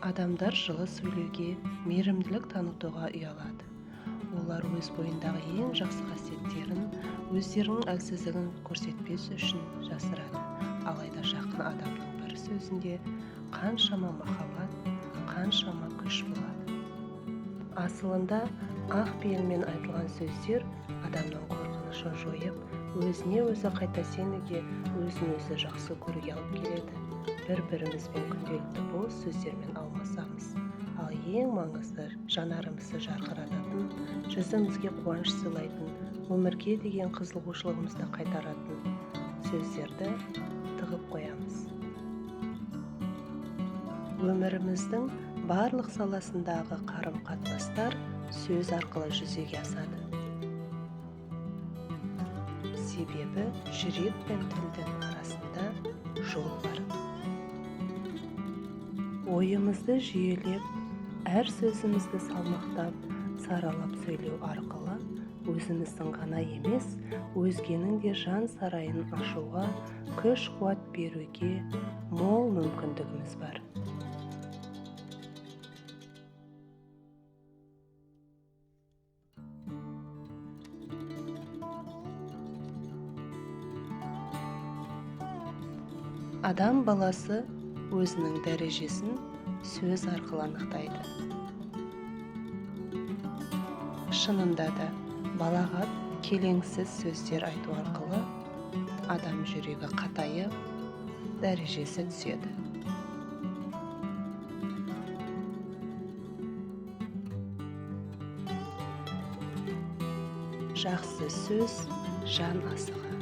Адамдар жылы сөйлеуге, мейірімділік танытуға ұялады. Олар өз бойындағы ең жақсы қасиеттерін, өздерінің әлсіздігін көрсетпес үшін жасырады. Алайда жақын адамның бір сөзінде қаншама махаббат, қаншама күш болады. Асылында ақ пейілмен айтылған сөздер адамның қорқынышын жойып, өзіне өзі қайта сенуге, өзін өзі жақсы көруге алып келеді. Бір-бірімізбен күнделікті бос сөздермен алмасамыз, ал ең маңызды жанарымызды жарқырататын, жүзімізге қуаныш сыйлайтын, өмірге деген қызығушылығымызды қайтаратын сөздерді тығып қоямыз. Өміріміздің барлық саласындағы қарым-қатынастар сөз арқылы жүзеге асады. Себебі жүрек пен тілдің арасында жол бар. Ойымызды жүйелеп, әр сөзімізді салмақтап, саралап сөйлеу арқылы өзіміздің ғана емес, өзгенің де жан сарайын ашуға, күш-қуат беруге мол мүмкіндігіміз бар. Адам баласы өзінің дәрежесін сөз арқылы анықтайды. Шынында да балағат, келеңсіз сөздер айту арқылы адам жүрегі қатайып, дәрежесі түседі. Жақсы сөз жан асығы.